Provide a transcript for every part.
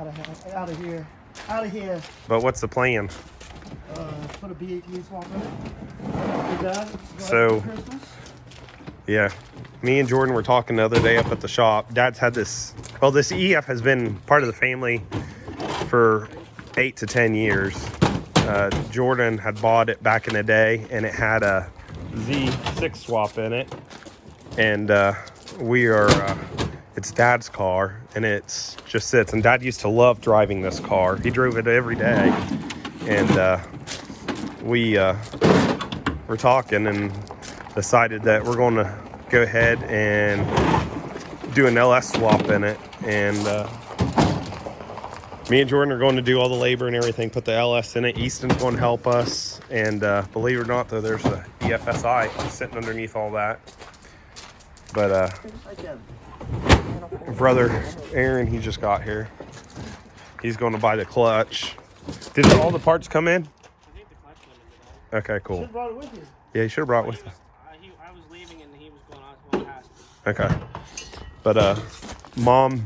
Out of here. Out of here. But what's the plan? Put a b18 swap in it. Your dad, So, Christmas. yeah. Me and Jordan were talking the other day up at the shop. Dad's had this, well, this EF has been part of the family for 8 to 10 years. Jordan had bought it back in the day, and it had a Z6 swap in it. And it's Dad's car, and it's just sits. And Dad used to love driving this car. He drove it every day. And we were talking and decided that we're going to go ahead and do an LS swap in it. And me and Jordan are going to do all the labor and everything, put the LS in it. Easton's going to help us. And believe it or not, though, there's a EFSI sitting underneath all that. But brother Aaron, he just got here. He's going to buy the clutch. Did all the parts come in? I think the clutch went in today. Okay, cool. You should have brought it with you. Yeah, you should have brought it with you. I was leaving and he was going past. Okay. But Mom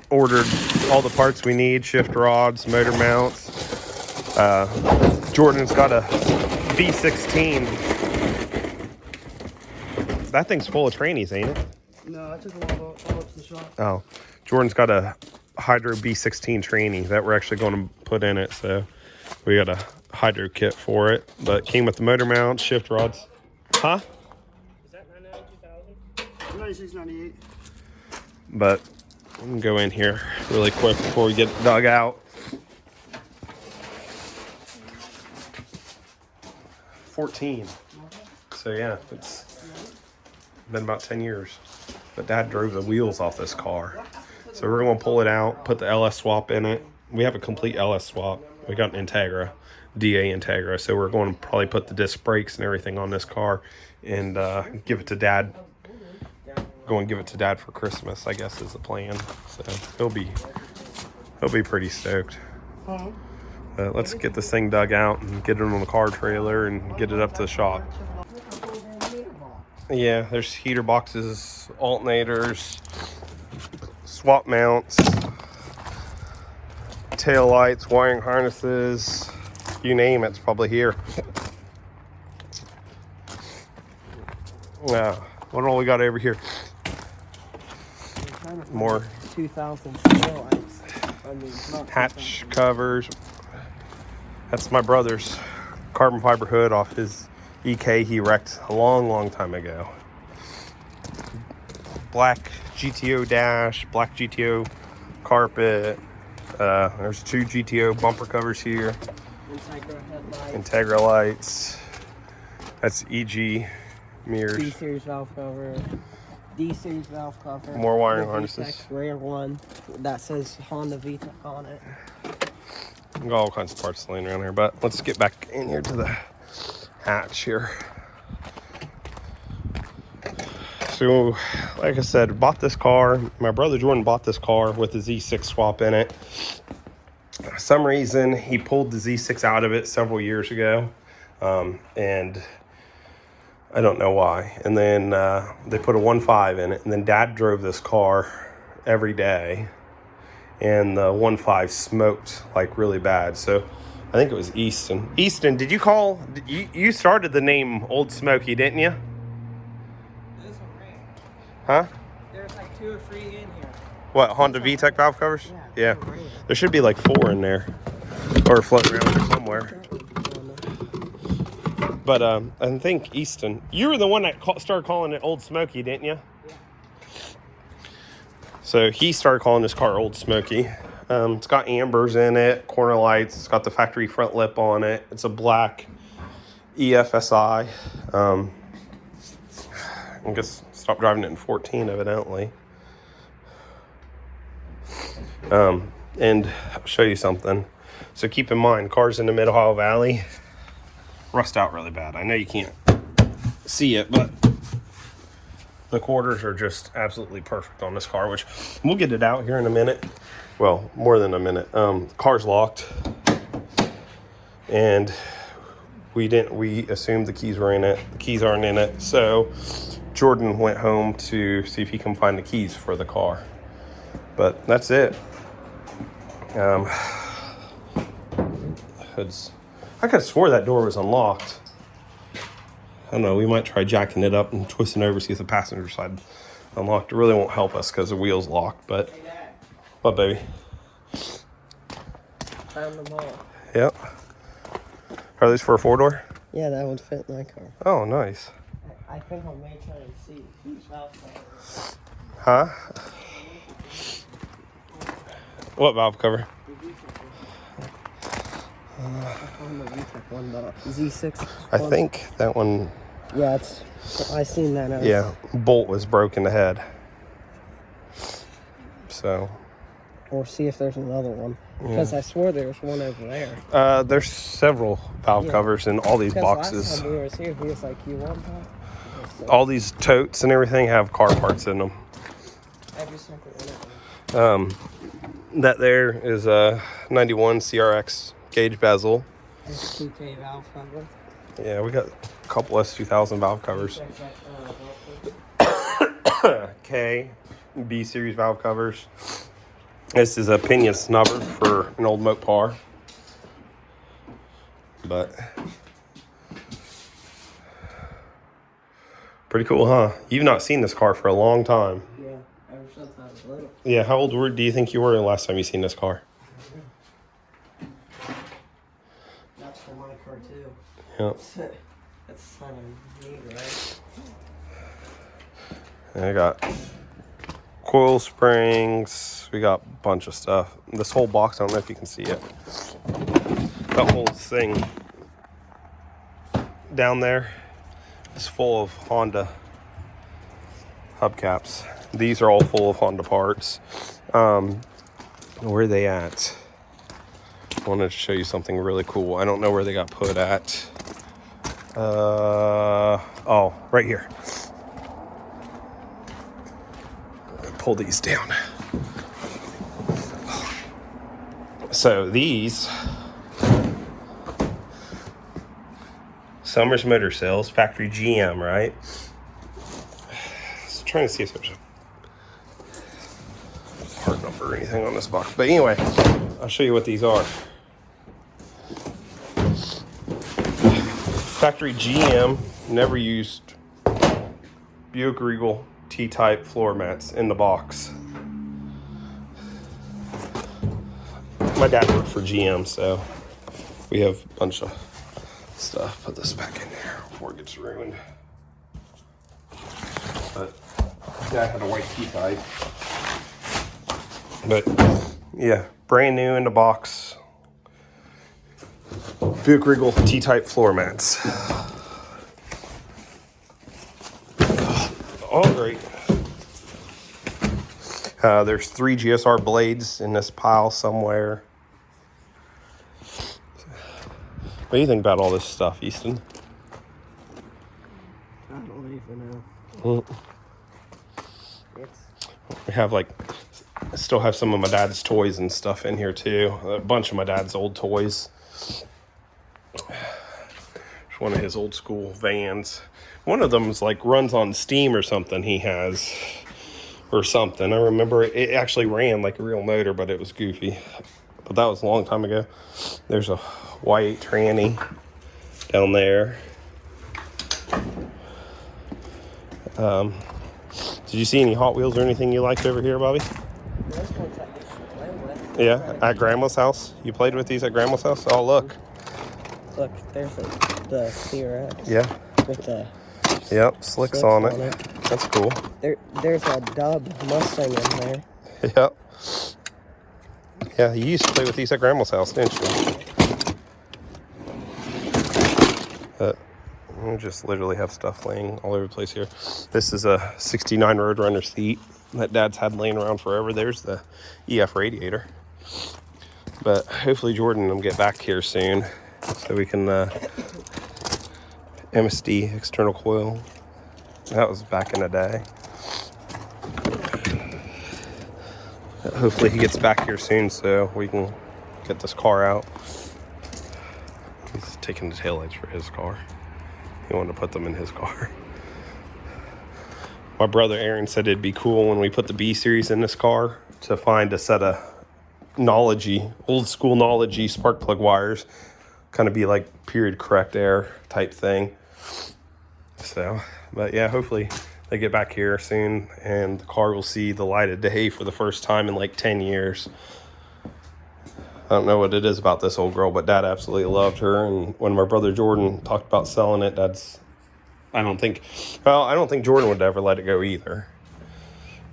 ordered all the parts we need, shift rods, motor mounts. Jordan's got a B16. That thing's full of trannies, ain't it? No, I took a all up to the shop. Oh. Jordan's got a Hydro B16 tranny that we're actually going to put in it, so we got a Hydro kit for it. But came with the motor mounts, shift rods. Huh? Is that 992,000? 96.98. But we can go in here really quick before we get dug out. 14. So yeah, it's been about 10 years. But Dad drove the wheels off this car. So we're going to pull it out, put the LS swap in it. We have a complete LS swap. We got an Integra, DA Integra. So we're going to probably put the disc brakes and everything on this car and give it to Dad. Go and give it to Dad for Christmas, I guess is the plan. So he'll be pretty stoked. Let's get this thing dug out and get it on the car trailer and get it up to the shop. Yeah, there's heater boxes, alternators, swap mounts, tail lights, wiring harnesses, you name it's probably here. Now, what all we got over here? More 2000 hatch covers. That's my brother's carbon fiber hood off his EK he wrecked a long time ago. Black GTO dash, black GTO carpet. There's 2 GTO bumper covers here. Integra headlights. Integra lights. That's EG mirrors. B-series valve cover. D-series valve cover. More wiring harnesses. Rare one that says Honda VTEC on it. Got all kinds of parts laying around here, but let's get back in here to the hatch here. So, like I said, bought this car. My brother Jordan bought this car with the Z6 swap in it. For some reason, he pulled the Z6 out of it several years ago, and I don't know why. And then they put a 1.5 in it, and then Dad drove this car every day, and the 1.5 smoked like really bad. So I think it was Easton. Easton, did you call? You started the name Old Smoky, didn't you? This one ran. Huh? There's like 2 or 3 in here. What, Honda VTEC valve covers? Yeah. There should be like 4 in there, or floating around there somewhere. But I think Easton, you were the one that started calling it Old Smoky, didn't you? Yeah. So he started calling this car Old Smoky. It's got ambers in it, corner lights. It's got the factory front lip on it. It's a black EFSI. I guess stopped driving it in 14 evidently. And I'll show you something. So keep in mind, cars in the Mid-Ohio Valley rust out really bad. I know you can't see it, but the quarters are just absolutely perfect on this car, which we'll get it out here in a minute. Well, more than a minute. Car's locked, and we assumed the keys were in it. The keys aren't in it, so Jordan went home to see if he can find the keys for the car. But that's it. I could have swore that door was unlocked. I don't know. We might try jacking it up and twisting over, see if the passenger side unlocked. It really won't help us because the wheel's locked. But what, baby? Found them all. Yep. Are these for a 4-door? Yeah, that would fit my car. Oh, nice. I think I may try and see who's valve cover. Huh? What valve cover? Z6. I think that one. Yeah, I seen that. Yeah, bolt was broken ahead. So. Or see if there's another one. Because I swore there was one over there. There's several valve covers in all these boxes. Last time we were here, he was like, "You want that?" All these totes and everything have car parts in them. Every single one of them. That there is a 91 CRX gauge bezel. There's 2K valve cover. Yeah, we got a couple S2000 valve covers. K, B series valve covers. This is a pinion snubber for an old Mopar. But pretty cool, huh? You've not seen this car for a long time. Yeah, ever since I was little. Yeah, how old do you think you were the last time you seen this car? That's for my car too. Yeah. That's kind of neat, right? And I got coil springs. We got a bunch of stuff. This whole box, I don't know if you can see it. That whole thing down there is full of Honda hubcaps. These are all full of Honda parts. Where are they at? I wanted to show you something really cool. I don't know where they got put at. Oh, right here. Pull these down. So these Summers Motor Sales, factory GM, right? Just trying to see if there's a part number or anything on this box. But anyway, I'll show you what these are. Factory GM, never used Buick Regal T-type floor mats in the box. My dad worked for GM, so we have a bunch of stuff. Put this back in there before it gets ruined. But dad had a white T-type. But yeah, brand new in the box. Buick Regal T-type floor mats. All great. There's 3 GSR blades in this pile somewhere. What do you think about all this stuff, Easton? I don't even know. We have I still have some of my dad's toys and stuff in here too. A bunch of my dad's old toys. It's one of his old school vans. One of them is runs on steam or something he has. Or something. I remember it actually ran like a real motor, but it was goofy. But that was a long time ago. There's a white tranny down there. Did you see any Hot Wheels or anything you liked over here, Bobby? Those ones I used to play with. Yeah, at Grandma's house. You played with these at Grandma's house? Oh, look. Look, there's the CRX. Yeah. With the slicks on it. That's cool. There's a Dub Mustang in there. Yep. Yeah, you used to play with these at Grandma's house, didn't you? We just literally have stuff laying all over the place here. This is a 69 Roadrunner seat that Dad's had laying around forever. There's the EF radiator. But hopefully Jordan will get back here soon so we can MSD external coil. That was back in the day. Hopefully he gets back here soon so we can get this car out. He's taking the taillights for his car. He wanted to put them in his car. My brother Aaron said it'd be cool when we put the B series in this car to find a set of old school knowledge spark plug wires, kind of be like period correct air type thing. So, but yeah, hopefully they get back here soon and the car will see the light of day for the first time in like 10 years. I don't know what it is about this old girl, but Dad absolutely loved her. And when my brother Jordan talked about selling it, I don't think Jordan would ever let it go either.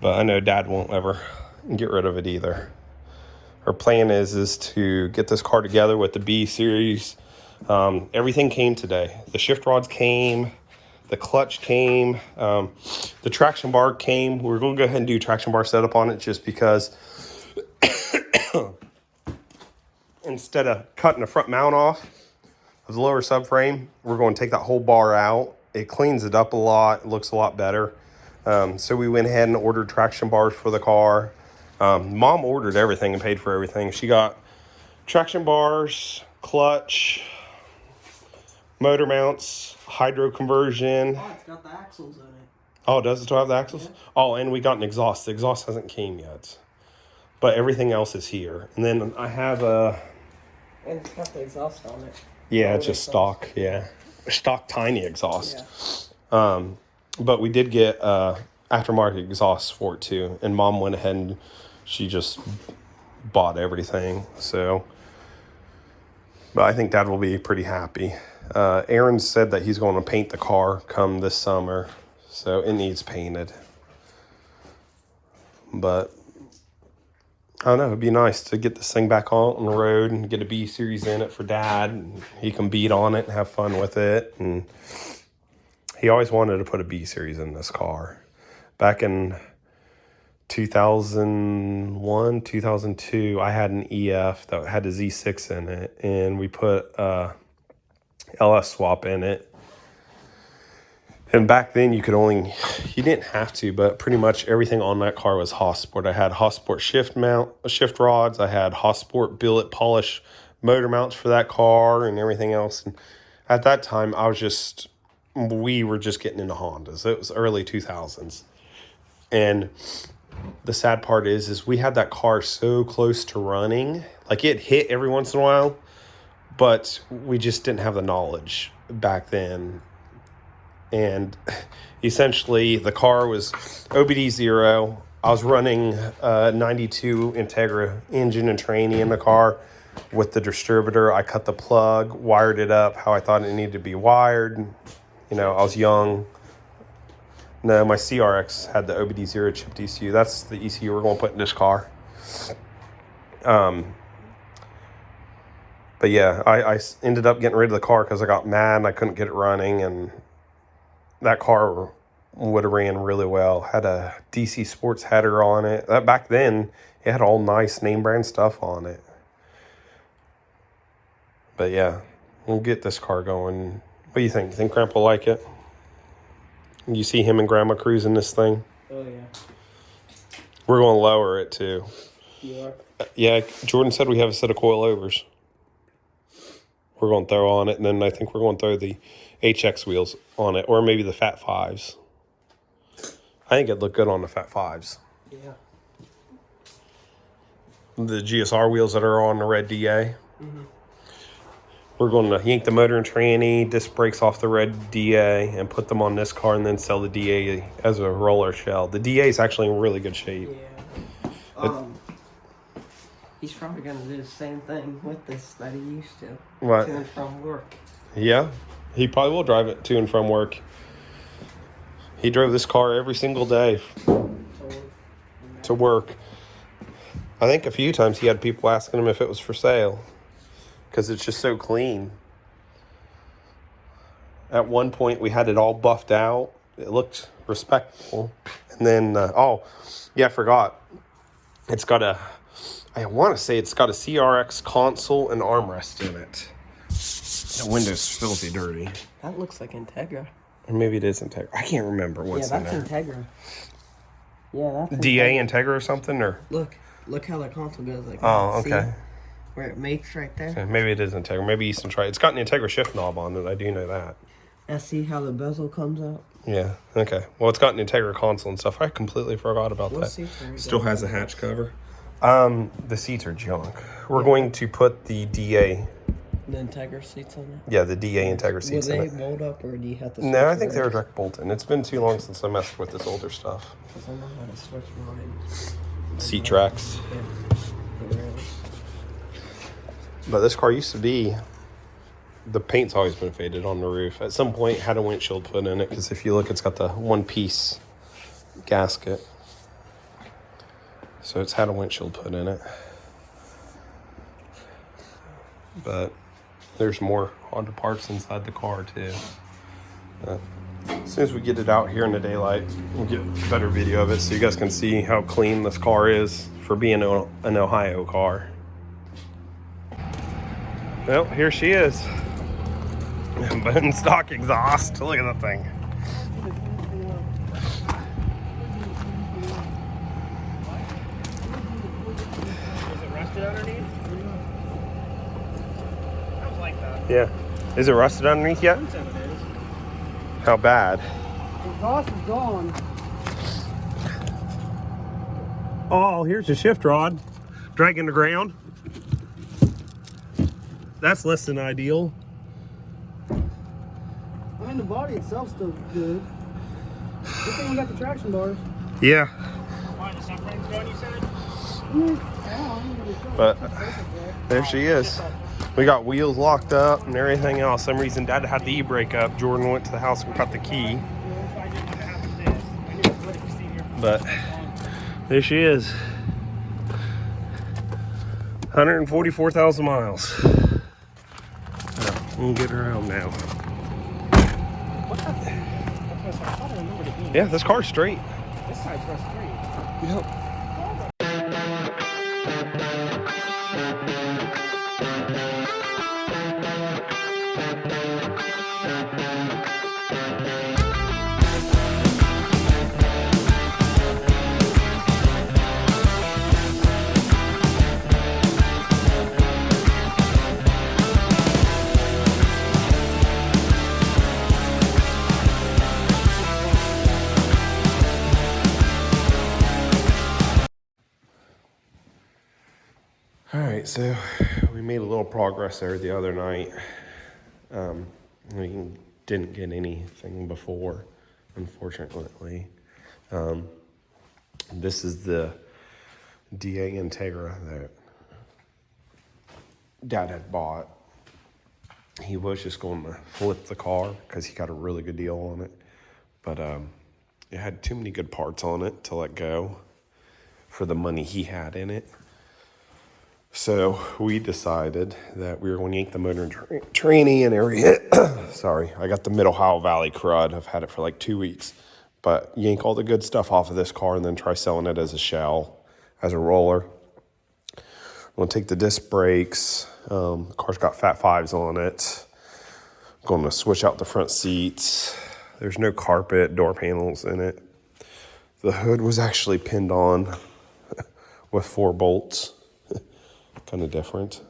But I know Dad won't ever get rid of it either. Our plan is to get this car together with the B series. Everything came today. The shift rods came, the clutch came, the traction bar came. We're going to go ahead and do traction bar setup on it just because instead of cutting the front mount off of the lower subframe, we're going to take that whole bar out. It cleans it up a lot. It looks a lot better. So we went ahead and ordered traction bars for the car. Mom ordered everything and paid for everything. She got traction bars, clutch, motor mounts, hydro conversion. Oh, it's got the axles in it. Oh, does it still have the axles? Yeah. Oh, and we got an exhaust. The exhaust hasn't came yet. But everything else is here. And then I have a... And it's got the exhaust on it. Yeah, it's just stock. Yeah. Stock tiny exhaust. Yeah. But we did get aftermarket exhaust for it too. And Mom went ahead and she just bought everything. So, but I think Dad will be pretty happy. Aaron said that he's going to paint the car come this summer. So it needs painted. But I don't know, it'd be nice to get this thing back on the road and get a B series in it for Dad. And he can beat on it and have fun with it. And he always wanted to put a B series in this car. Back in 2001, 2002, I had an EF that had a Z6 in it. And we put a LS swap in it. And back then you didn't have to, but pretty much everything on that car was Hossport. I had Hossport shift rods. I had Hossport billet polish motor mounts for that car and everything else. And at that time, we were just getting into Hondas. It was early 2000s. And the sad part is we had that car so close to running. Like it hit every once in a while, but we just didn't have the knowledge back then. And essentially the car was OBD 0. I was running 92 Integra engine and tranny in the car with the distributor. I cut the plug, wired it up how I thought it needed to be wired. You know, I was young. No, my CRX had the OBD 0 chipped ECU. That's the ECU we're going to put in this car. But yeah, I ended up getting rid of the car because I got mad and I couldn't get it running. And that car would have ran really well. Had a DC Sports header on it. Back then, it had all nice name brand stuff on it. But yeah, we'll get this car going. What do you think? You think Grandpa will like it? You see him and Grandma cruising this thing? Oh, yeah. We're going to lower it too. You are? Yeah, Jordan said we have a set of coilovers. We're going to throw on it, and then I think we're going to throw the HX wheels on it, or maybe the Fat Fives. I think it'd look good on the Fat Fives. Yeah. The GSR wheels that are on the red DA. Mm-hmm. We're going to yank the motor and tranny, disc brakes off the red DA, and put them on this car, and then sell the DA as a roller shell. The DA is actually in really good shape. Yeah. He's probably going to do the same thing with this that he used to. What? To and from work. Yeah, he probably will drive it to and from work. He drove this car every single day to work. I think a few times he had people asking him if it was for sale because it's just so clean. At one point, we had it all buffed out. It looked respectable. And then, I forgot. It's got I want to say it's got a CRX console and armrest in it. The window's filthy dirty. That looks like Integra. Or maybe it is Integra. I can't remember what's in there. Yeah, that's Integra. Yeah, that's DA Integra or something? Or Look how that console goes. Like oh, that. okay. See where it makes right there? Okay, maybe it is Integra. Maybe Easton tried. It's got an Integra shift knob on it. I do know that. And see how the bezel comes out? Yeah, okay. Well, it's got an Integra console and stuff. I completely forgot about What that. seats are you Still got? has a hatch cover. The seats are junk. We're going to put the DA, The Integra seats on it? yeah, the DA Integra seats Will in they it. bolt up or do you have to switch No, I the think they were rails? direct bolted. It's been too long since I messed with this older stuff. Because I know how to switch mine. Seat tracks. Yeah, the rails. But this car used to be, the paint's always been faded on the roof. At some point, had a windshield put in it, because if you look, it's got the one-piece gasket. So it's had a windshield put in it. But there's more Honda parts inside the car, too. As soon as we get it out here in the daylight, we'll get a better video of it so you guys can see how clean this car is for being an Ohio car. Well, here she is. Bone stock exhaust. Look at that thing. Is it rusted underneath? Sounds like that. Yeah. Is it rusted underneath yet? It is. How bad? The exhaust is gone. Oh, here's the shift rod. Dragging the ground. That's less than ideal. I mean, the body itself's still good. Good thing we got the traction bars. Yeah. Why, the subframe's gone, you said? But there she is. We got wheels locked up and everything else. Some reason Dad had the e-brake up. Jordan went to the house and got the key. But there she is. 144,000 miles. We'll get her home now. Yeah, this car's straight. This side's rust free. Yep. All right, so we made a little progress there the other night. We didn't get anything before, unfortunately. This is the DA Integra that Dad had bought. He was just going to flip the car because he got a really good deal on it. But it had too many good parts on it to let go for the money he had in it. So we decided that we were going to yank the motor and tranny and everything. Sorry, I got the Mid-Ohio Valley crud. I've had it for like 2 weeks. But yank all the good stuff off of this car and then try selling it as a shell, as a roller. I'm going to take the disc brakes. The car's got Fat Fives on it. I'm going to switch out the front seats. There's no carpet, door panels in it. The hood was actually pinned on with 4 bolts. Kind of different.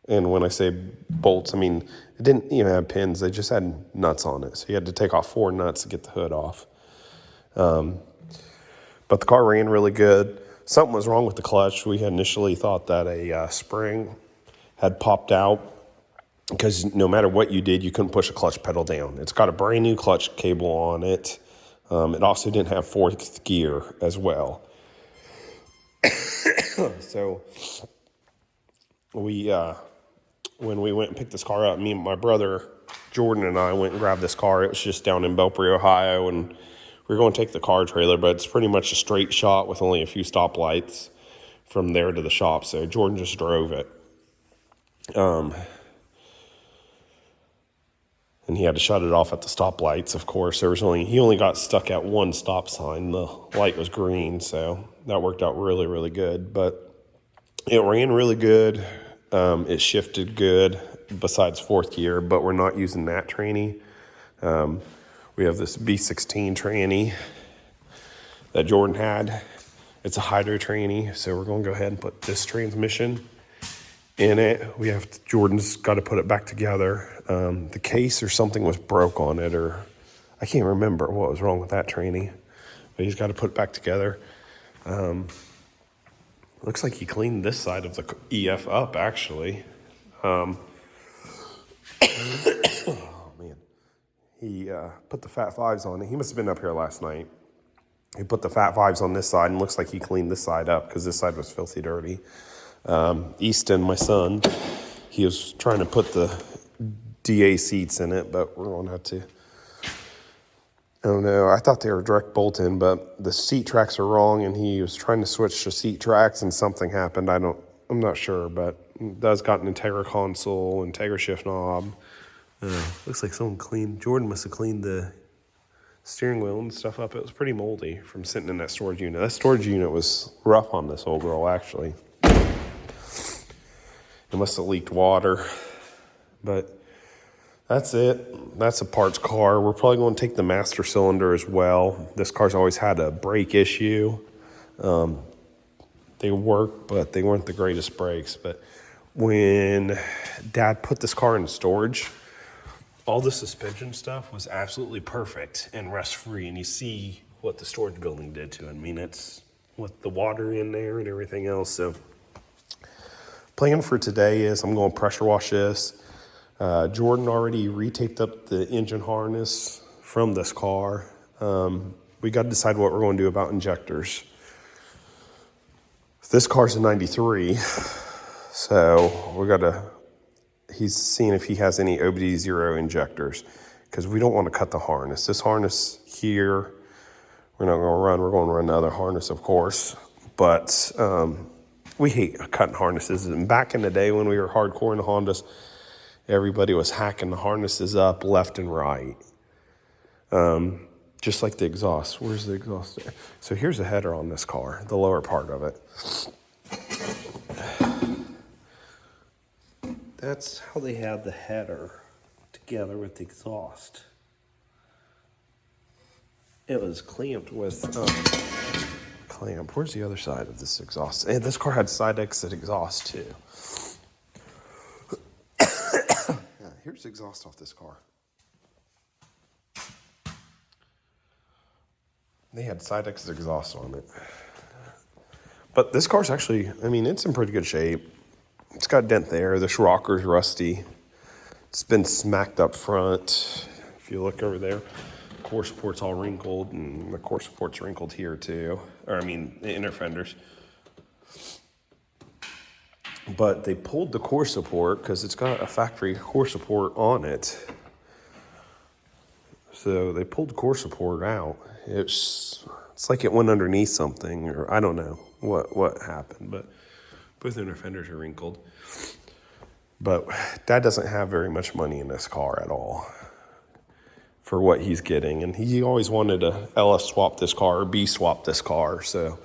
And when I say bolts, I mean, it didn't even have pins. They just had nuts on it. So you had to take off 4 nuts to get the hood off. But the car ran really good. Something was wrong with the clutch. We had initially thought that a spring had popped out because no matter what you did, you couldn't push a clutch pedal down. It's got a brand new clutch cable on it. It also didn't have 4th gear as well. So we, when we went and picked this car up, me and my brother, Jordan, and I went and grabbed this car. It was just down in Belpre, Ohio, and we were going to take the car trailer, but it's pretty much a straight shot with only a few stoplights from there to the shop. So Jordan just drove it. And he had to shut it off at the stoplights, of course. He only got stuck at 1 stop sign. The light was green, so that worked out really, really good. But it ran really good. It shifted good besides 4th gear, but we're not using that tranny. We have this B18 tranny that Jordan had. It's a hydro tranny, so we're going to go ahead and put this transmission in it. Jordan's got to put it back together. The case or something was broke on it, or I can't remember what was wrong with that tranny, but he's got to put it back together. Looks like he cleaned this side of the EF up, actually. Oh, man. He put the Fat Fives on it. He must have been up here last night. He put the Fat Fives on this side, and looks like he cleaned this side up because this side was filthy dirty. Easton, my son, he was trying to put the DA seats in it, but we're going to have to. I don't know. I thought they were direct bolt-in, but the seat tracks are wrong, and he was trying to switch to seat tracks, and something happened. I'm not sure, but it does got an Integra console, Integra shift knob. Looks like someone cleaned. Jordan must have cleaned the steering wheel and stuff up. It was pretty moldy from sitting in that storage unit. That storage unit was rough on this old girl, actually. It must have leaked water, but. That's it. That's a parts car. We're probably going to take the master cylinder as well. This car's always had a brake issue. They work, but they weren't the greatest brakes. But when Dad put this car in storage, all the suspension stuff was absolutely perfect and rust-free. And you see what the storage building did to it. I mean, it's with the water in there and everything else. So plan for today is I'm going to pressure wash this. Jordan already retaped up the engine harness from this car. We got to decide what we're going to do about injectors. This car's a 93, so he's seeing if he has any OBD0 injectors, because we don't want to cut the harness. This harness here, we're not going to run. We're going to run the other harness, of course, but we hate cutting harnesses. And back in the day when we were hardcore in the Hondas, everybody was hacking the harnesses up left and right. Just like the exhaust. Where's the exhaust? So here's the header on this car, the lower part of it. That's how they have the header together with the exhaust. It was clamped with clamp. Where's the other side of this exhaust? And this car had side exit exhaust too. Here's the exhaust off this car. They had side exit exhaust on it. But this car's actually, I mean, it's in pretty good shape. It's got a dent there. This rocker's rusty. It's been smacked up front. If you look over there, the core support's all wrinkled, and the core support's wrinkled here too. Or, I mean, the inner fenders. But they pulled the core support because it's got a factory core support on it. So they pulled the core support out. It's like it went underneath something, or I don't know what happened, but both inner fenders are wrinkled. But Dad doesn't have very much money in this car at all for what he's getting. And he always wanted to LS swap this car or B swap this car. So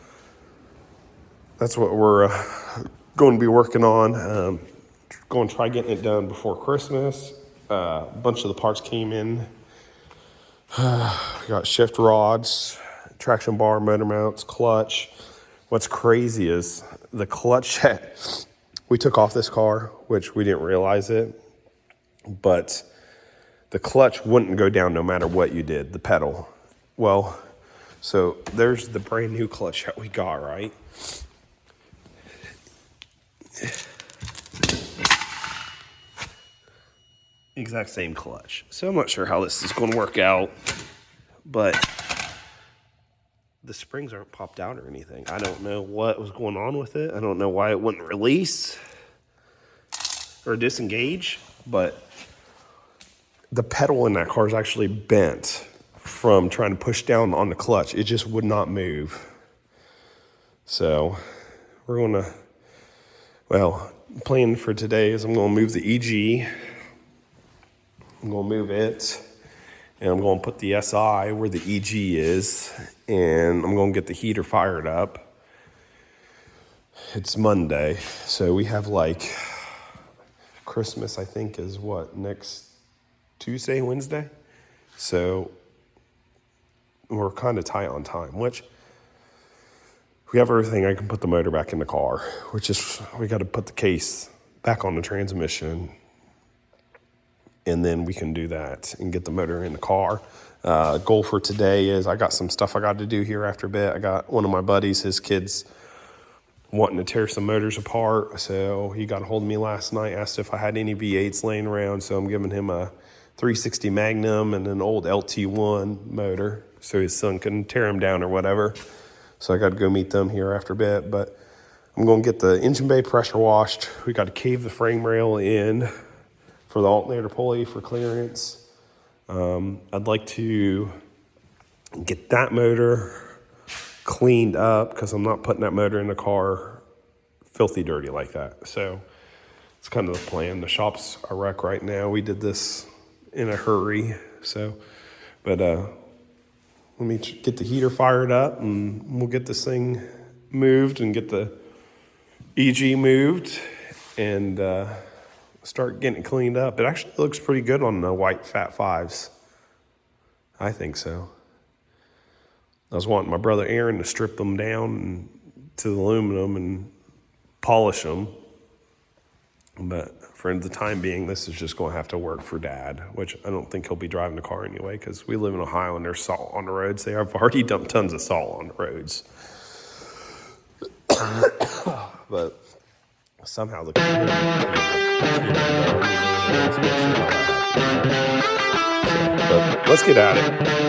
that's what we're going to be working on. Going to try getting it done before Christmas. A bunch of the parts came in. We got shift rods, traction bar, motor mounts, clutch. What's crazy is the clutch that we took off this car, which we didn't realize it, but the clutch wouldn't go down no matter what you did, the pedal. Well, so there's the brand new clutch that we got, right? Exact same clutch. So I'm not sure how this is going to work out, but the springs aren't popped out or anything. I don't know what was going on with it. I don't know why it wouldn't release or disengage, but the pedal in that car is actually bent from trying to push down on the clutch. It just would not move. So we're going to, well, plan for today is I'm going to move the EG. I'm going to move it, and I'm going to put the SI where the EG is, and I'm going to get the heater fired up. It's Monday, so we have like Christmas, I think, is what, next Tuesday, Wednesday? So we're kind of tight on time, which we have everything. I can put the motor back in the car, which is we got to put the case back on the transmission and then we can do that and get the motor in the car. Goal for today is I got some stuff I got to do here after a bit. I got one of my buddies, his kids wanting to tear some motors apart. So he got a hold of me last night, asked if I had any V8s laying around. So I'm giving him a 360 Magnum and an old LT1 motor so his son can tear them down or whatever. So I got to go meet them here after a bit, but I'm going to get the engine bay pressure washed. We got to cave the frame rail in for the alternator pulley for clearance. I'd like to get that motor cleaned up because I'm not putting that motor in the car filthy dirty like that. So it's kind of the plan. The shop's a wreck right now. We did this in a hurry. So, but let me get the heater fired up and we'll get this thing moved and get the EG moved and start getting it cleaned up. It actually looks pretty good on the white Fat Fives. I think so. I was wanting my brother Aaron to strip them down to the aluminum and polish them. But for the time being, this is just going to have to work for Dad, which I don't think he'll be driving the car anyway because we live in Ohio and there's salt on the roads. They have already dumped tons of salt on the roads. But somehow the but let's get at it.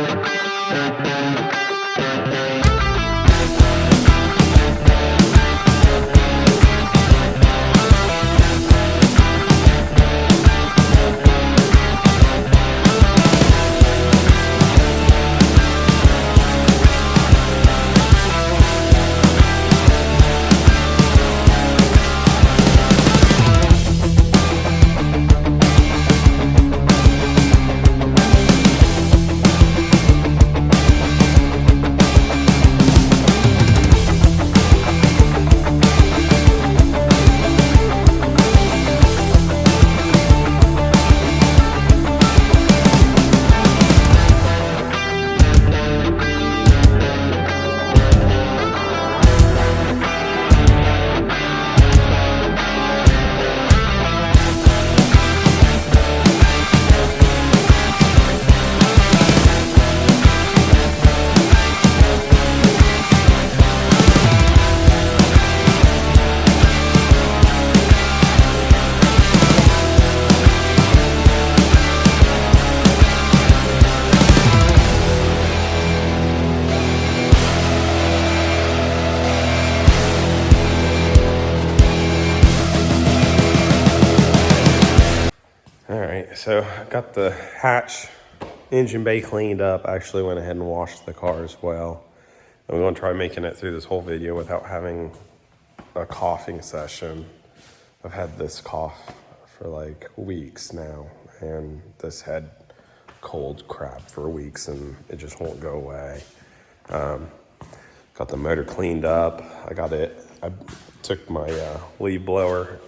So I got the hatch engine bay cleaned up. I actually went ahead and washed the car as well. I'm going to try making it through this whole video without having a coughing session. I've had this cough for like weeks now, and this head cold crap for weeks, and it just won't go away. Got the motor cleaned up. I took my leaf blower,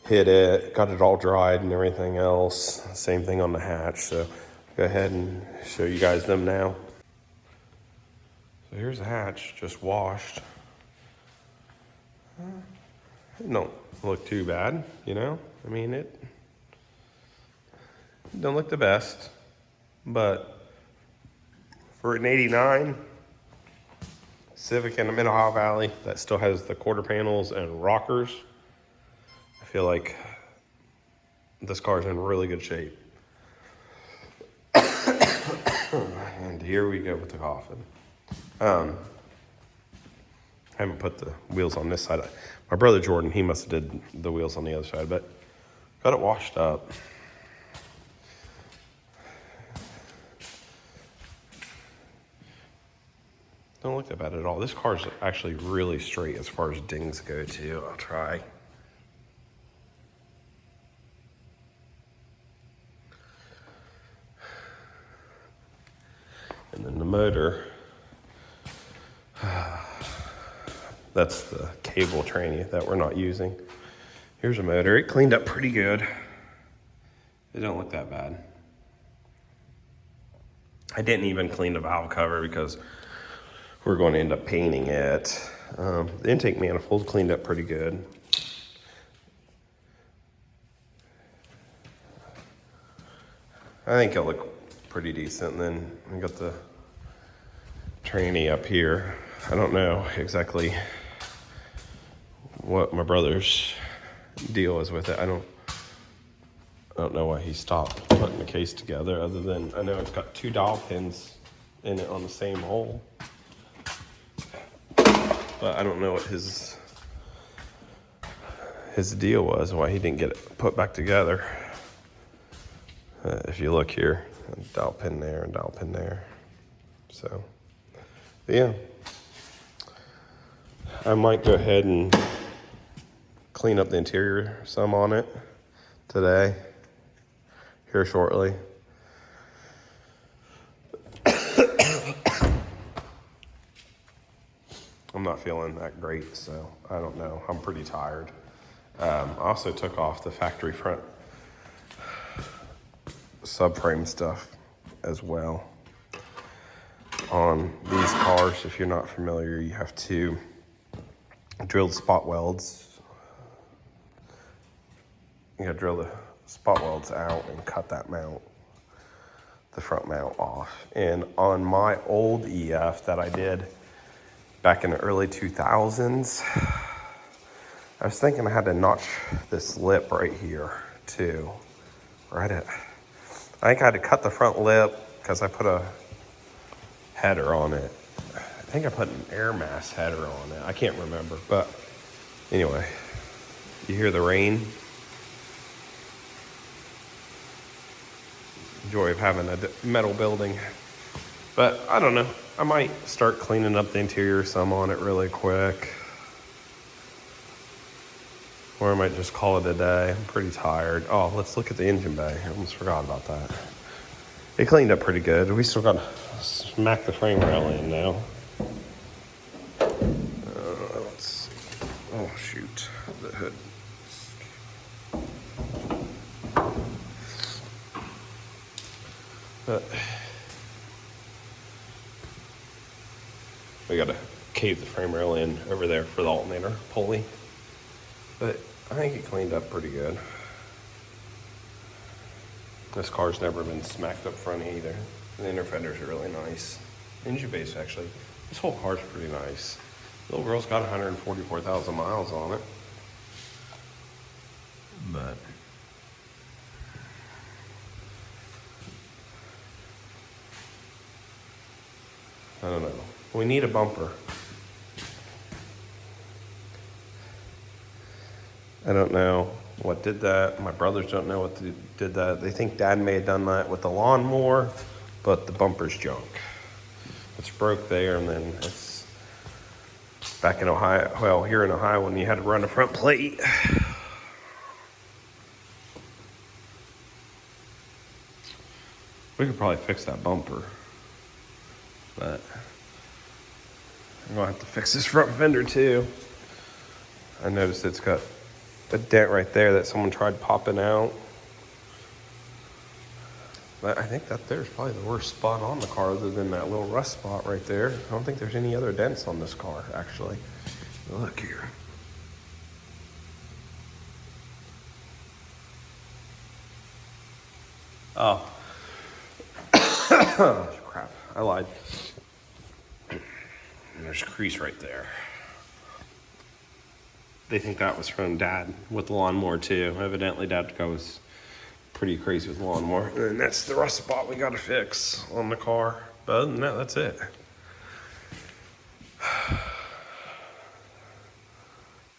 hit it, got it all dried and everything else. Same thing on the hatch. So go ahead and show you guys them now. So here's the hatch, just washed. It don't look too bad, you know? I mean, it don't look the best, but for an 89 Civic in the Mid-Ohio Valley that still has the quarter panels and rockers, I feel like this car's in really good shape. And here we go with the coffin. I haven't put the wheels on this side. My brother Jordan, he must have did the wheels on the other side, but got it washed up. Don't look that bad at all. This car's actually really straight as far as dings go too. I'll try. And then the motor, that's the cable tranny that we're not using. Here's a motor. It cleaned up pretty good. It don't look that bad. I didn't even clean the valve cover because we're going to end up painting it. The intake manifold cleaned up pretty good. I think it'll look pretty decent. And then we got the tranny up here. I don't know exactly what my brother's deal is with it. I don't know why he stopped putting the case together, other than I know it's got 2 dowel pins in it on the same hole. But I don't know what his deal was, why he didn't get it put back together. If you look here, a dowel pin there and dowel pin there. So, yeah. I might go ahead and clean up the interior some on it today, here shortly. I'm not feeling that great, so I don't know. I'm pretty tired. I also took off the factory front subframe stuff as well. On these cars, if you're not familiar, you have to drill the spot welds. You gotta drill the spot welds out and cut that mount, the front mount off. And on my old EF that I did back in the early 2000s, I was thinking I had to notch this lip right here too. I think I had to cut the front lip because I put a header on it. I think I put an air mass header on it. I can't remember, but anyway, you hear the rain. Joy of having a metal building. But I don't know. I might start cleaning up the interior some on it really quick. Or I might just call it a day. I'm pretty tired. Oh, let's look at the engine bay. I almost forgot about that. It cleaned up pretty good. We still got to smack the frame rail in now. Let's see. Oh, shoot. The hood. But we got to cave the frame rail in over there for the alternator pulley. But I think it cleaned up pretty good. This car's never been smacked up front either. The inner fenders are really nice. Engine base, actually. This whole car's pretty nice. The little girl's got 144,000 miles on it. But I don't know. We need a bumper. I don't know what did that. My brothers don't know what did that. They think Dad may have done that with the lawnmower, but the bumper's junk. It's broke there, and then it's back in Ohio. Well, here in Ohio, when you had to run a front plate. We could probably fix that bumper, but I'm gonna have to fix this front fender too. I noticed it's got a dent right there that someone tried popping out. But I think that there's probably the worst spot on the car other than that little rust spot right there. I don't think there's any other dents on this car, actually. Look here. Oh. Oh, crap. I lied. And there's a crease right there. They think that was from Dad with the lawnmower too. Evidently Dad goes pretty crazy with the lawnmower. And that's the rust spot we gotta fix on the car. But other than that, that's it.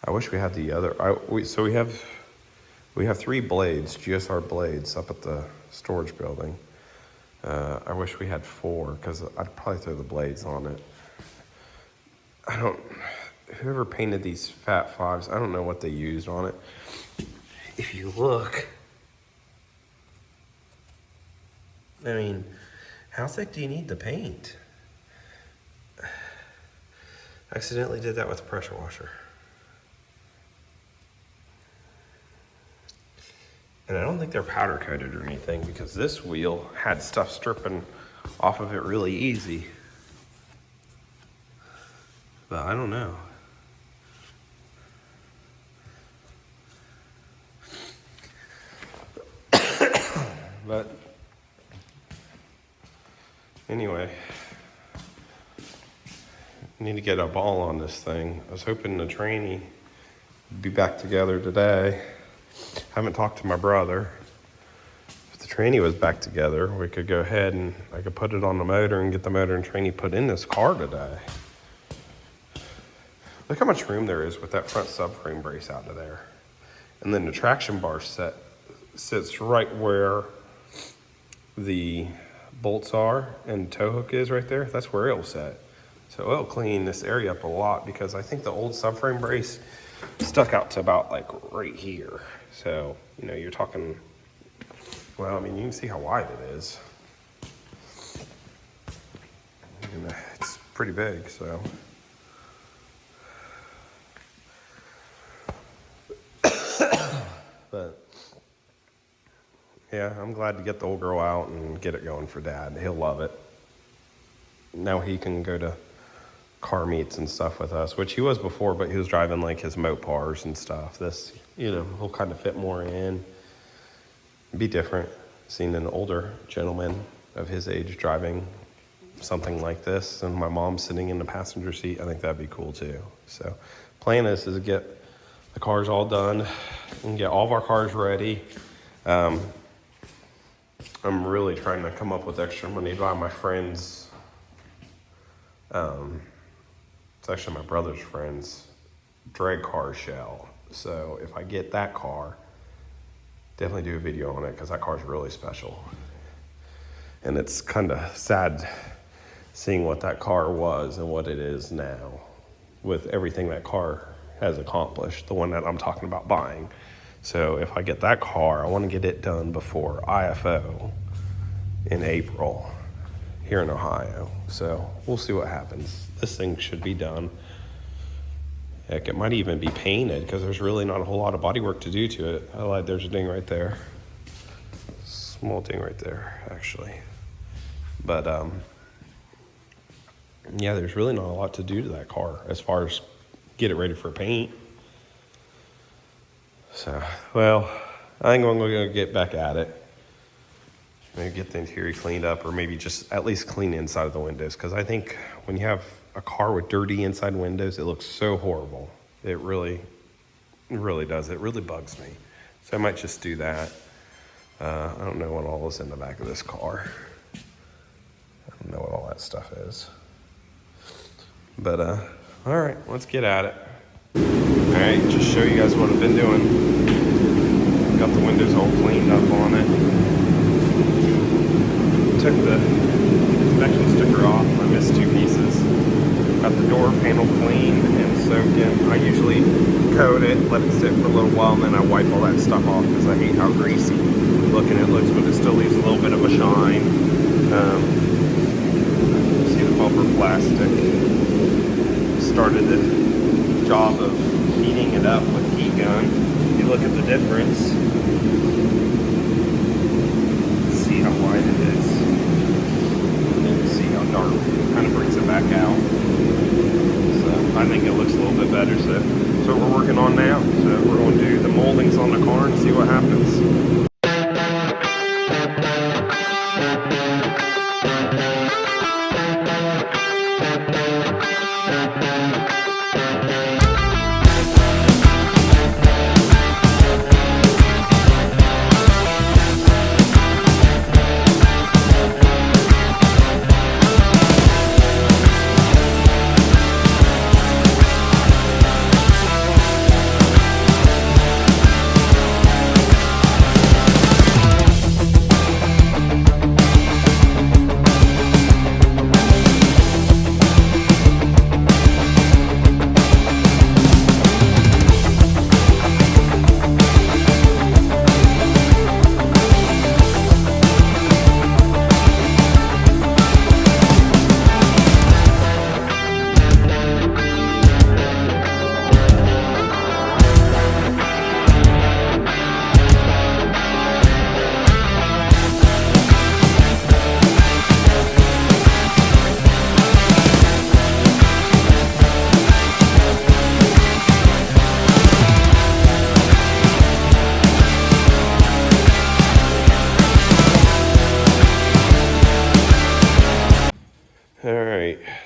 I wish we had the other, so we have 3 blades, GSR blades up at the storage building. I wish we had 4 because I'd probably throw the blades on it. Whoever painted these Fat Fives, I don't know what they used on it. If you look, I mean, how thick do you need the paint? I accidentally did that with a pressure washer. And I don't think they're powder coated or anything because this wheel had stuff stripping off of it really easy. But I don't know. But Anyway, need to get a ball on this thing. I was hoping the tranny would be back together today. Haven't talked to my brother. If the tranny was back together, we could go ahead and I could put it on the motor and get the motor and tranny put in this car today. Look how much room there is with that front subframe brace out of there. And then the traction bar sits right where the bolts are and tow hook is right there. That's where it'll set. So it'll clean this area up a lot because I think the old subframe brace stuck out to about like right here. So, you know, you're talking, well, I mean, you can see how wide it is. And it's pretty big, so. But yeah, I'm glad to get the old girl out and get it going for Dad. He'll love it. Now he can go to car meets and stuff with us, which he was before, but he was driving like his Mopars and stuff. This, you know, he'll kind of fit more in. Be different seeing an older gentleman of his age driving something like this, and my mom sitting in the passenger seat. I think that'd be cool too. So plan is to get the cars all done and get all of our cars ready. I'm really trying to come up with extra money to buy my friend's, it's actually my brother's friend's drag car shell. So if I get that car, definitely do a video on it because that car is really special. And it's kind of sad seeing what that car was and what it is now with everything that car has accomplished, the one that I'm talking about buying. So if I get that car, I want to get it done before IFO in April here in Ohio. So we'll see what happens. This thing should be done. Heck, it might even be painted because there's really not a whole lot of body work to do to it. I lied, there's a ding right there. Small ding right there, actually. But yeah, there's really not a lot to do to that car as far as get it ready for paint. So, well, I think I'm going to get back at it. Maybe get the interior cleaned up, or maybe just at least clean the inside of the windows. Because I think when you have a car with dirty inside windows, it looks so horrible. It really does. It really bugs me. So I might just do that. I don't know what all is in the back of this car. I don't know what all that stuff is. But, all right, let's get at it. All right, just show you guys what I've been doing. Got the windows all cleaned up on it. Took the inspection sticker off. I missed 2 pieces. Got the door panel cleaned and soaked in. I usually coat it, let it sit for a little while, and then I wipe all that stuff off because I hate how greasy looking it looks, but it still leaves a little bit of a shine. See the bumper plastic. Started the job of heating it up with heat gun. You look at the difference. See how wide it is. And you see how dark. It kind of brings it back out. So I think it looks a little bit better. So that's what we're working on now. So we're going to do the moldings on the car and see what happens.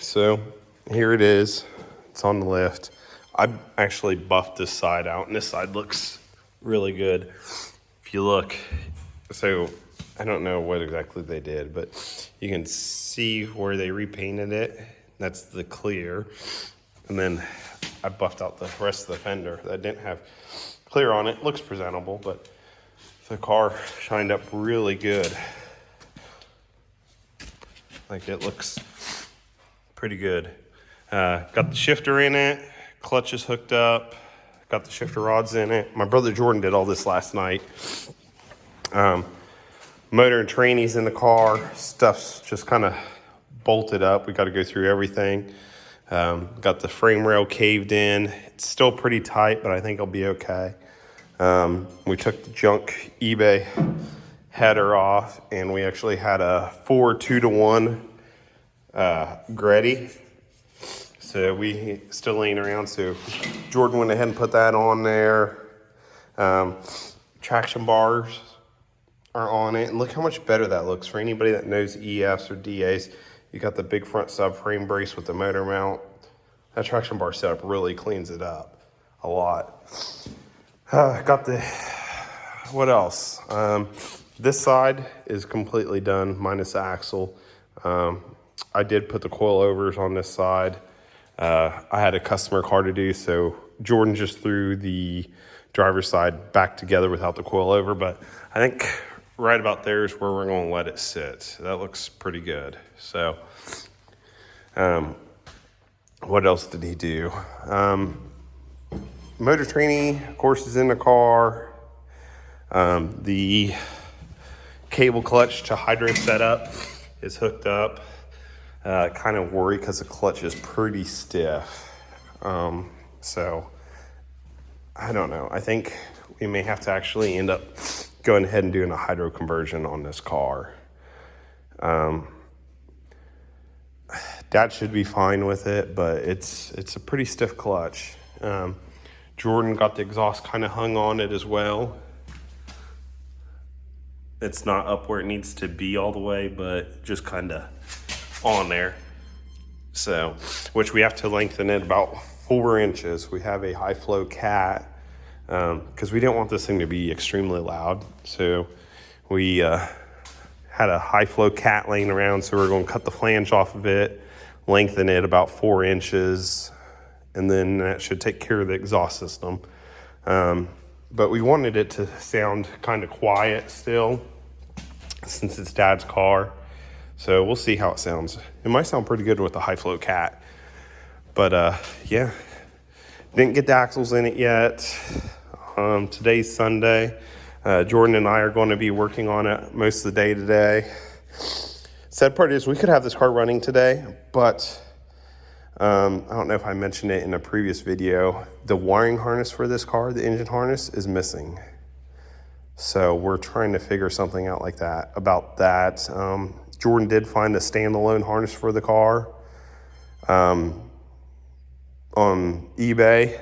so here it is. It's on the lift. I actually buffed this side out, and this side looks really good. If you look, so I don't know what exactly they did, but you can see where they repainted it. That's the clear. And then I buffed out the rest of the fender that didn't have clear on it. Looks presentable, but the car shined up really good. Like, it looks pretty good. Got the shifter in it, clutch is hooked up, got the shifter rods in it. My brother Jordan did all this last night. Motor and trannies in the car, stuff's just kind of bolted up. We got to go through everything. Got the frame rail caved in. It's still pretty tight, but I think it'll be okay. We took the junk eBay header off, and we actually had a Ford 2-to-1 Gretty. So we still laying around. So Jordan went ahead and put that on there. Traction bars are on it, and look how much better that looks. For anybody that knows EFs or DAs, you got the big front subframe brace with the motor mount. That traction bar setup really cleans it up a lot. Got the, what else? This side is completely done, minus the axle. I did put the coilovers on this side. I had a customer car to do, so Jordan just threw the driver's side back together without the coilover, but I think right about there is where we're gonna let it sit. That looks pretty good. So, what else did he do? Motor tranny, of course, is in the car. The cable clutch to hydro setup is hooked up. Kind of worried because the clutch is pretty stiff. So I don't know. I think we may have to actually end up going ahead and doing a hydro conversion on this car. Dad should be fine with it, but it's a pretty stiff clutch. Jordan got the exhaust kind of hung on it as well. It's not up where it needs to be all the way, but just kind of on there. So, which we have to lengthen it about 4 inches. We have a high flow cat because we didn't want this thing to be extremely loud. So we had a high flow cat laying around, so we're going to cut the flange off of it, lengthen it about 4 inches, and then that should take care of the exhaust system. But we wanted it to sound kind of quiet still, since it's Dad's car. So we'll see how it sounds. It might sound pretty good with the high flow cat. But yeah, didn't get the axles in it yet. Today's Sunday. Jordan and I are going to be working on it most of the day today. Sad part is we could have this car running today, but I don't know if I mentioned it in a previous video. The wiring harness for this car, the engine harness, is missing. So we're trying to figure something out like that, about that. Jordan did find a standalone harness for the car on eBay.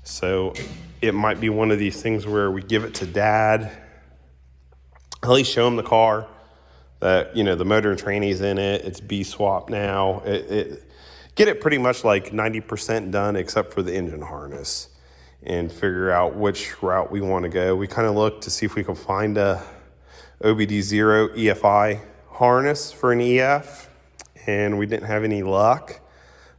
So it might be one of these things where we give it to Dad, at least show him the car, that, you know, the motor and tranny's in it, it's B-swap now. Get it pretty much like 90% done except for the engine harness, and figure out which route we want to go. We kind of looked to see if we could find a OBD0 EFI harness for an EF, and we didn't have any luck.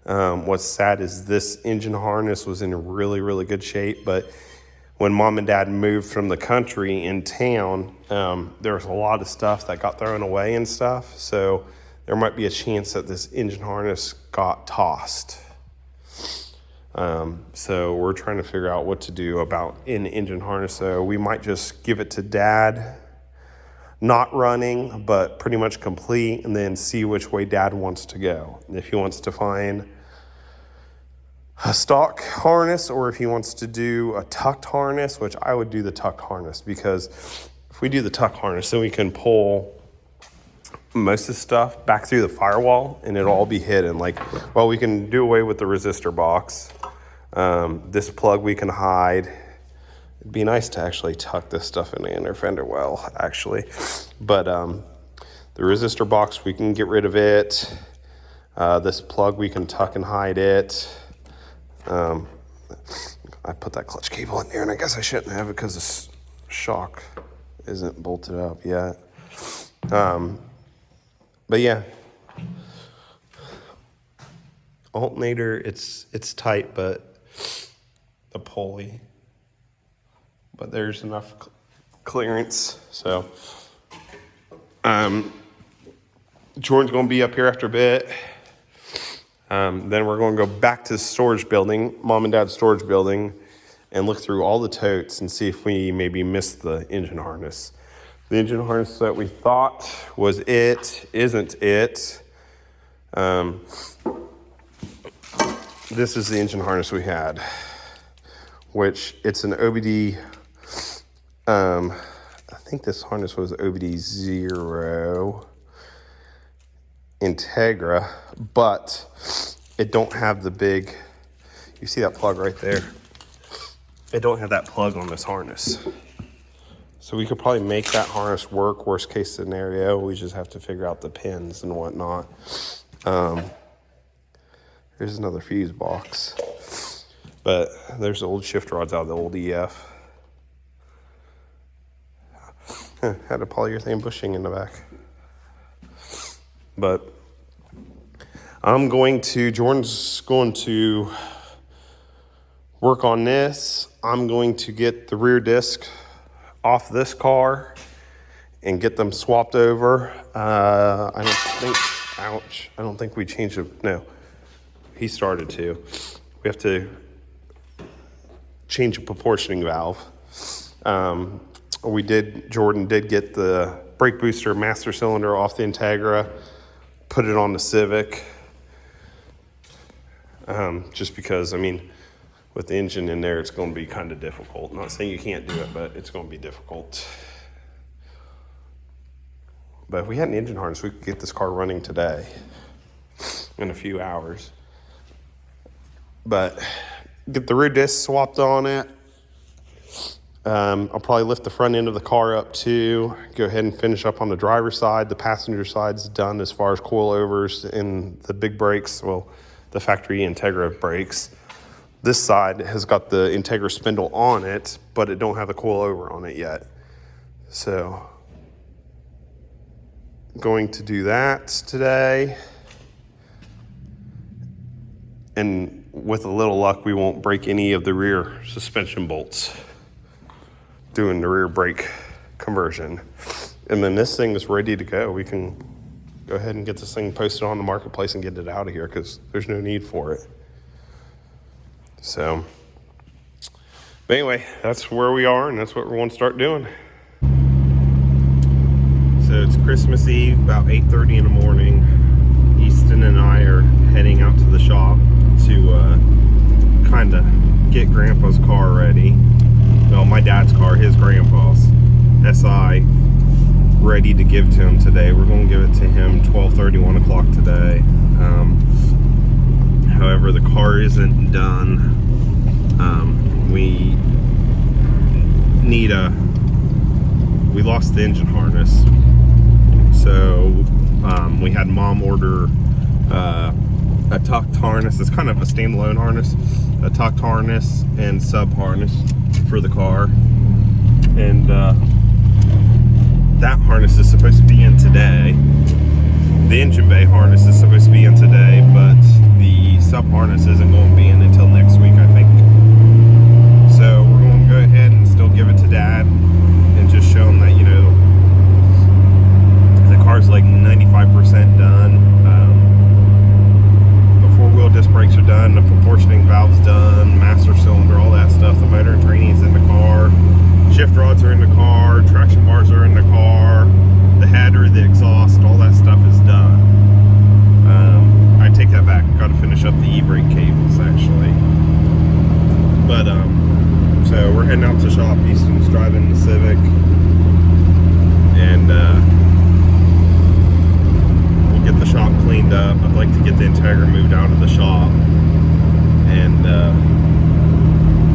What's sad is this engine harness was in really, really good shape, but when Mom and Dad moved from the country in town, there was a lot of stuff that got thrown away and stuff, so there might be a chance that this engine harness got tossed. So we're trying to figure out what to do about an engine harness. So we might just give it to Dad, not running, but pretty much complete, and then see which way Dad wants to go. If he wants to find a stock harness, or if he wants to do a tucked harness, which I would do the tucked harness, because if we do the tuck harness, then we can pull most of the stuff back through the firewall and it'll all be hidden. Like, well, we can do away with the resistor box. This plug we can hide. It'd be nice to actually tuck this stuff in the inner fender well, actually. But the resistor box, we can get rid of it. This plug, we can tuck and hide it. I put that clutch cable in there, and I guess I shouldn't have it because the shock isn't bolted up yet. But yeah, alternator, it's tight, but the pulley, but there's enough clearance. So Jordan's gonna be up here after a bit. Then we're going to go back to the storage building, mom and dad's storage building, and look through all the totes and see if we maybe missed the engine harness. The engine harness that we thought was it isn't it. This is the engine harness we had, which it's an OBD. I think this harness was OBD 0 Integra, but it don't have the big, you see that plug right there? It don't have that plug on this harness. So we could probably make that harness work, worst case scenario. We just have to figure out the pins and whatnot. Here's another fuse box. But there's the old shift rods out of the old EF. Had a polyurethane bushing in the back. But Jordan's going to work on this. I'm going to get the rear disc off this car and get them swapped over. I don't think we changed it. No, he started to. We have to change a proportioning valve. Jordan did get the brake booster master cylinder off the Integra, put it on the Civic. Just because, I mean, with the engine in there, it's going to be kind of difficult. Not saying you can't do it, but it's going to be difficult. But if we had an engine harness, we could get this car running today in a few hours. But get the rear disc swapped on it. I'll probably lift the front end of the car up too. Go ahead and finish up on the driver's side. The passenger side's done as far as coilovers and the big brakes. Well, the factory Integra brakes. This side has got the Integra spindle on it, but it don't have the coilover on it yet. So, going to do that today. And with a little luck, we won't break any of the rear suspension bolts doing the rear brake conversion. And then this thing is ready to go. We can go ahead and get this thing posted on the marketplace and get it out of here because there's no need for it. So, but anyway, that's where we are and that's what we're going to start doing. So it's Christmas Eve, about 8:30 in the morning. Easton and I are heading out to the shop to kind of get Grandpa's car ready. Well, my dad's car, his grandpa's SI, ready to give to him today. We're going to give it to him 12:30, 1 o'clock today. However, the car isn't done. We lost the engine harness. So we had Mom order a tucked harness. It's kind of a standalone harness, a tucked harness and sub harness for the car. And that harness is supposed to be in today. The engine bay harness is supposed to be in today, but the sub harness isn't going to be in until next week, I think. So we're going to go ahead and still give it to Dad and just show him that, you know, the car's like 95% done. The four-wheel disc brakes are done, the proportioning valve's done, master cylinder, all that stuff. The motor and training's in the car. Shift rods are in the car, traction bars are in the car, the header, the exhaust, all that stuff is done. I take that back, got to finish up the e-brake cables actually. But so we're heading out to the shop. Easton's driving the Civic, and we'll get the shop cleaned up. I'd like to get the Integra moved out of the shop, and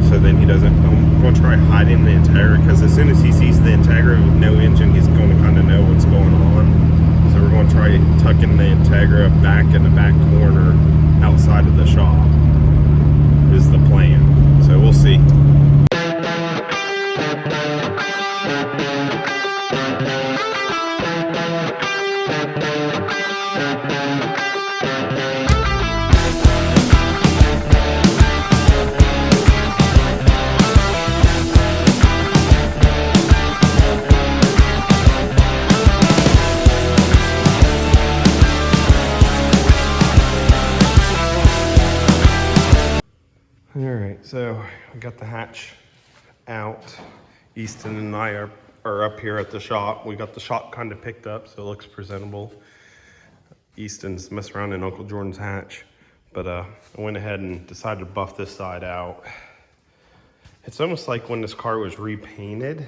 so then he doesn't, I'm going to try hiding the Integra, because as soon as he sees the Integra with no engine, he's going to kind of know what's going on. So So we're going to try tucking the Integra back in the back corner outside of the shop is the plan. So we'll see. Alright, so we got the hatch out. Easton and I are up here at the shop. We got the shop kind of picked up, so it looks presentable. Easton's messing around in Uncle Jordan's hatch, but I went ahead and decided to buff this side out. It's almost like when this car was repainted.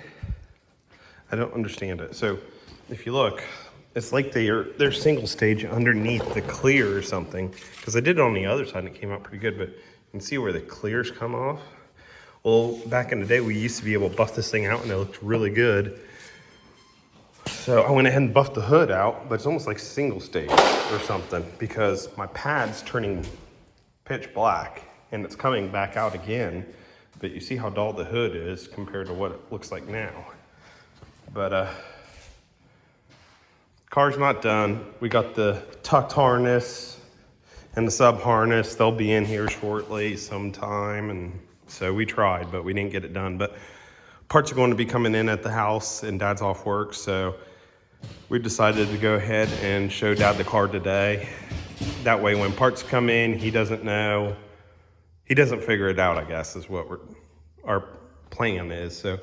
I don't understand it. So if you look, it's like they're single stage underneath the clear or something, because I did it on the other side and it came out pretty good, but you can see where the clears come off. Well, back in the day, we used to be able to buff this thing out and it looked really good. So I went ahead and buffed the hood out, but it's almost like single stage or something because my pad's turning pitch black and it's coming back out again. But you see how dull the hood is compared to what it looks like now. But car's not done. We got the tucked harness and the sub harness. They'll be in here shortly sometime, and so we tried, but we didn't get it done. But parts are going to be coming in at the house and Dad's off work, so we decided to go ahead and show Dad the car today. That way when parts come in, he doesn't know, he doesn't figure it out, I guess, is what our plan is. So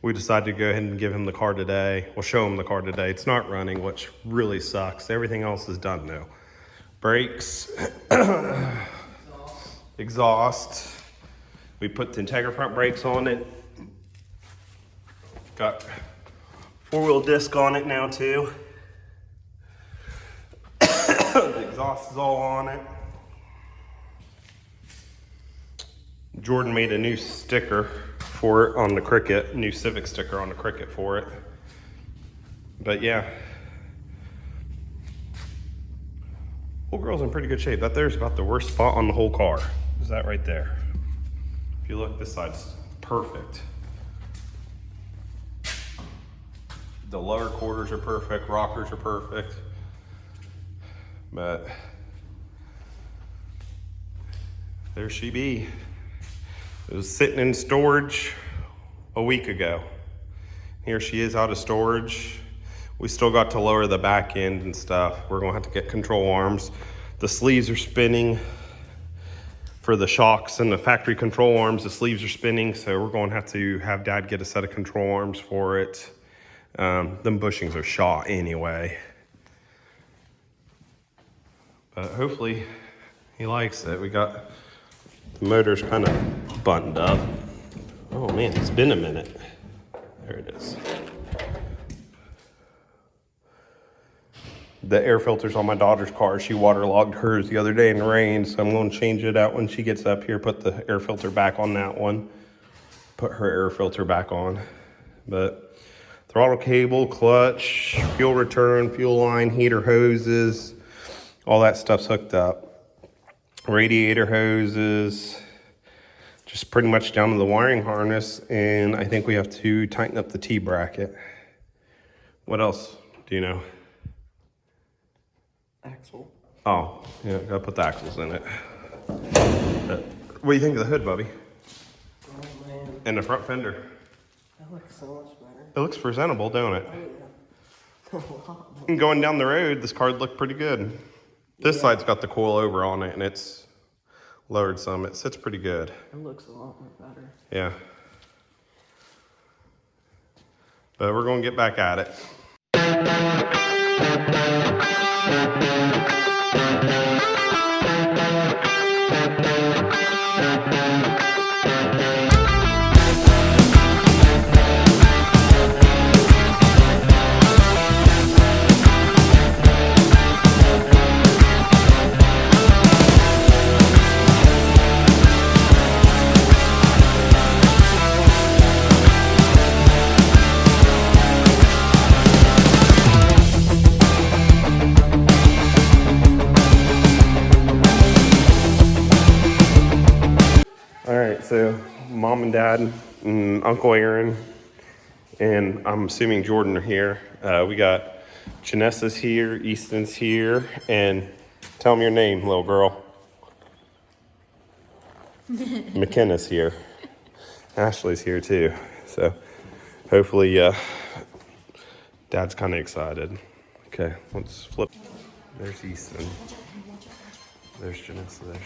we decided to go ahead and give him the car today. We'll show him the car today. It's not running, which really sucks. Everything else is done though. Brakes, exhaust. We put the Integra front brakes on it. Got 4-wheel disc on it now too. The exhaust is all on it. Jordan made a new sticker for it on the Cricket, new Civic sticker on the Cricket for it. But yeah. Whole girl's in pretty good shape. That there's about the worst spot on the whole car. Is that right there? If you look, this side's perfect. The lower quarters are perfect, rockers are perfect. But there she be. It was sitting in storage a week ago. Here she is out of storage. We still got to lower the back end and stuff. We're gonna have to get control arms. The sleeves are spinning for the shocks and the factory control arms. The sleeves are spinning, so we're gonna have to have Dad get a set of control arms for it. Them bushings are shot anyway. But hopefully he likes it. We got the motors kind of buttoned up. Oh man, it's been a minute. There it is. The air filters on my daughter's car, she waterlogged hers the other day in the rain, so I'm going to change it out when she gets up here, put the air filter back on that one, put her air filter back on. But throttle cable, clutch, fuel return, fuel line, heater hoses, all that stuff's hooked up. Radiator hoses, just pretty much down to the wiring harness, and I think we have to tighten up the T-bracket. What else do you know? Axle. Oh, yeah, gotta put the axles in it. What do you think of the hood, Bubby? Oh man, And the front fender? that looks so much better. It looks presentable, don't it? Oh yeah. A lot more. And going down the road, this car looked pretty good. This side's got the coil over on it, and it's lowered some. It sits pretty good. It looks a lot more better. Yeah. But we're gonna get back at it. Dad, and Uncle Aaron, and I'm assuming Jordan are here. We got Janessa's here, Easton's here, and tell them your name, little girl. McKenna's here. Ashley's here too. So hopefully Dad's kind of excited. Okay, let's flip. There's Easton. There's Janessa there.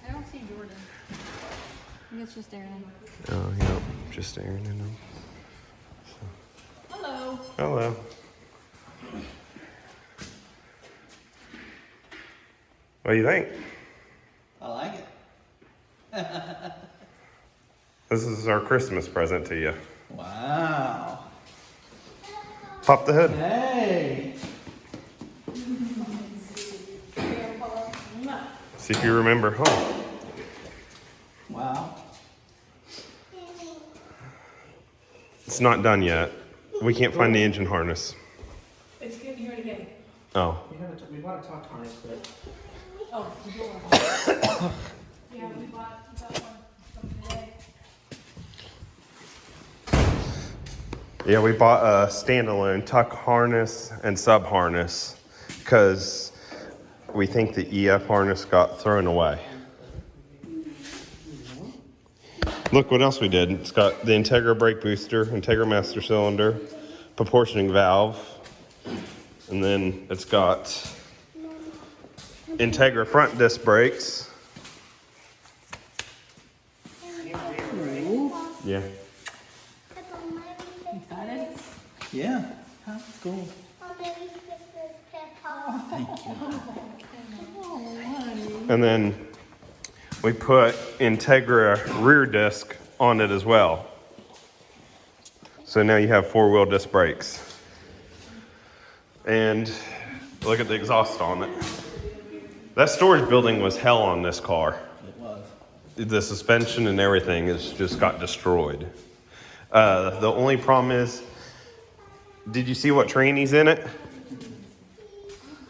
I don't see Jordan. I think it's just Aaron. Oh, yeah, just Aaron and him. Hello. Hello. What do you think? I like it. This is our Christmas present to you. Wow. Pop the hood. Hey. See if you remember home. Wow. It's not done yet. We can't find the engine harness. It's getting here today. Oh. We bought a talk harness, but Oh, yeah, we bought one from today. Yeah, we bought a standalone tuck harness and sub harness because we think the EF harness got thrown away. Look what else we did. It's got the Integra brake booster, Integra master cylinder, proportioning valve, and then it's got Integra front disc brakes. Yeah. Excited? Yeah. That's cool. Thank you. And then we put Integra rear disc on it as well. So now you have 4-wheel disc brakes. And look at the exhaust on it. That storage building was hell on this car. It was. The suspension and everything has just got destroyed. The only problem is, did you see what training's in it?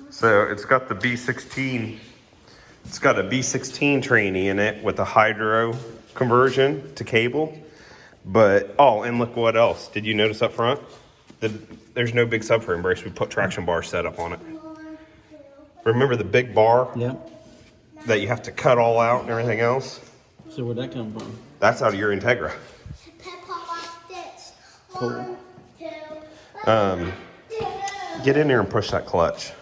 So it's got the B16. It's got a B16 trainee in it with a hydro conversion to cable. But, oh, and look what else. Did you notice up front? There's no big subframe brace. We put traction bar set up on it. Remember the big bar Yep. that you have to cut all out and everything else? So where'd that come from? That's out of your Integra. Cool. Get in there and push that clutch.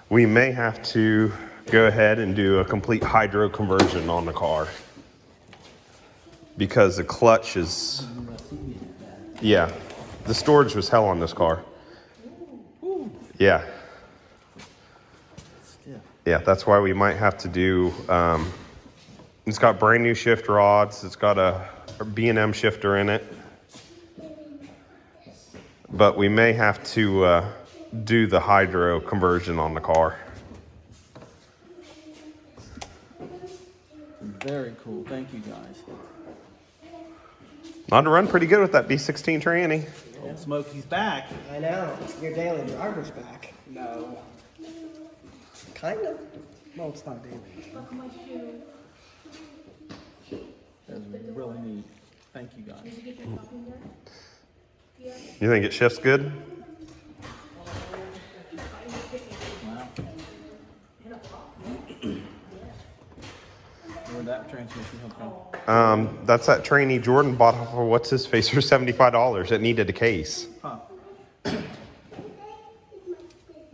We may have to go ahead and do a complete hydro conversion on the car because the clutch is, yeah, the storage was hell on this car. Yeah. Yeah, that's why we might have to do, it's got brand new shift rods. It's got a B&M shifter in it. But we may have to do the hydro conversion on the car. Very cool. Thank you, guys. Ought to run pretty good with that B16 tranny. Old Smokey's back. I know. Your daily driver's back. No. Kind of. Well, it's not daily. That was really neat. Thank you, guys. You think it shifts good? Wow. Where'd that transmission come from? That's that trainee Jordan bought off of what's his face for $75. It needed a case. Huh.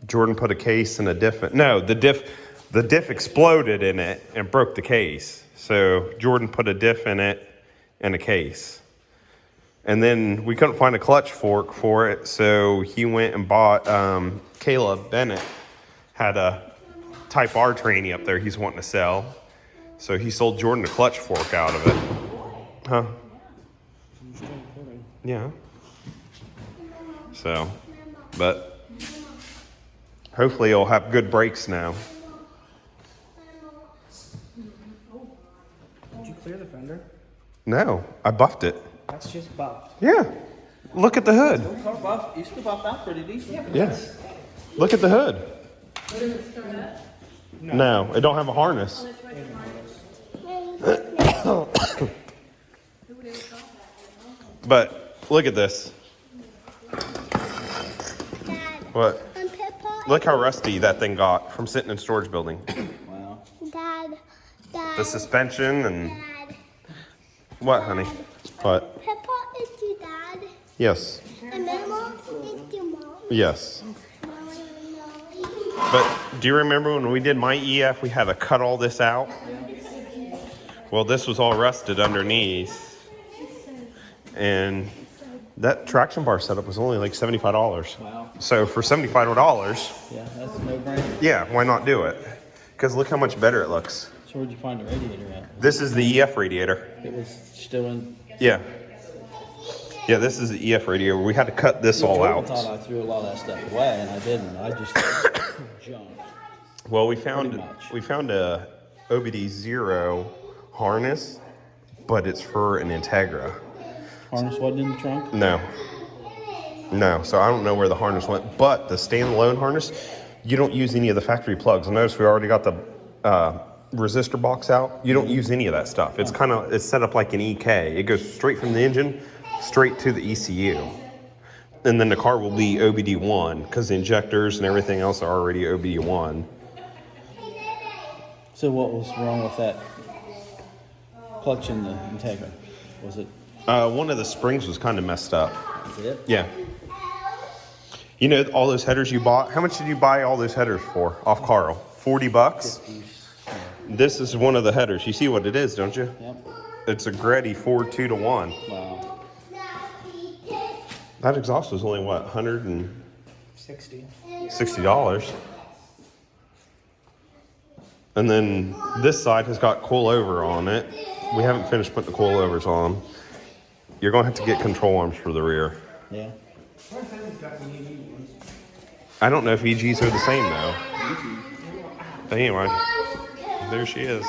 Jordan put a case and a diff. No, the diff exploded in it and broke the case. So Jordan put a diff in it and a case. And then we couldn't find a clutch fork for it, so he went and bought, Caleb Bennett had a Type R trainee up there he's wanting to sell. So he sold Jordan a clutch fork out of it. Huh? Yeah. So, but hopefully it'll have good brakes now. Did you clear the fender? No, I buffed it. That's just buffed. Yeah. Look at the hood. Car buff. Used to buff out pretty decent. Yes. Look at the hood. What does it start up? No, it don't have a harness. Oh, that's right. But look at this. What? Look how rusty that thing got from sitting in storage building. Wow. Dad. The suspension and Dad. what, honey? What? Peppa is your dad. Yes. And Mama is your mom. Yes. But do you remember when we did my EF, we had to cut all this out? Well, this was all rusted underneath. And that traction bar setup was only like $75. Wow. So for $75, Yeah, that's no brainer. yeah, why not do it? Because look how much better it looks. So where'd you find the radiator at? This is the EF radiator. It was still in. Yeah. Yeah, this is the EF radiator. We had to cut this all Jordan out. thought I threw a lot of that stuff away, and I didn't. I just junked. Well, we Pretty much. found a OBD0 harness, but it's for an Integra. Harness wasn't in the trunk? No. No, so I don't know where the harness went, but the standalone harness, you don't use any of the factory plugs. Notice we already got the resistor box out. You don't use any of that stuff. It's it's set up like an EK. It goes straight from the engine, straight to the ECU. And then the car will be OBD1 because the injectors and everything else are already OBD1. So what was wrong with that clutch in the Integra? Was it? One of the springs was kind of messed up. Is it? Yeah. You know, all those headers you bought, how much did you buy all those headers for off Carl? $40? This is one of the headers. You see what it is, don't you? Yep. It's a Greddy 4 2-1. Wow. That exhaust was only what, $160? And then this side has got coilover on it. We haven't finished putting the coilovers on. You're going to have to get control arms for the rear. Yeah. I don't know if EGs are the same though. But anyway, there she is.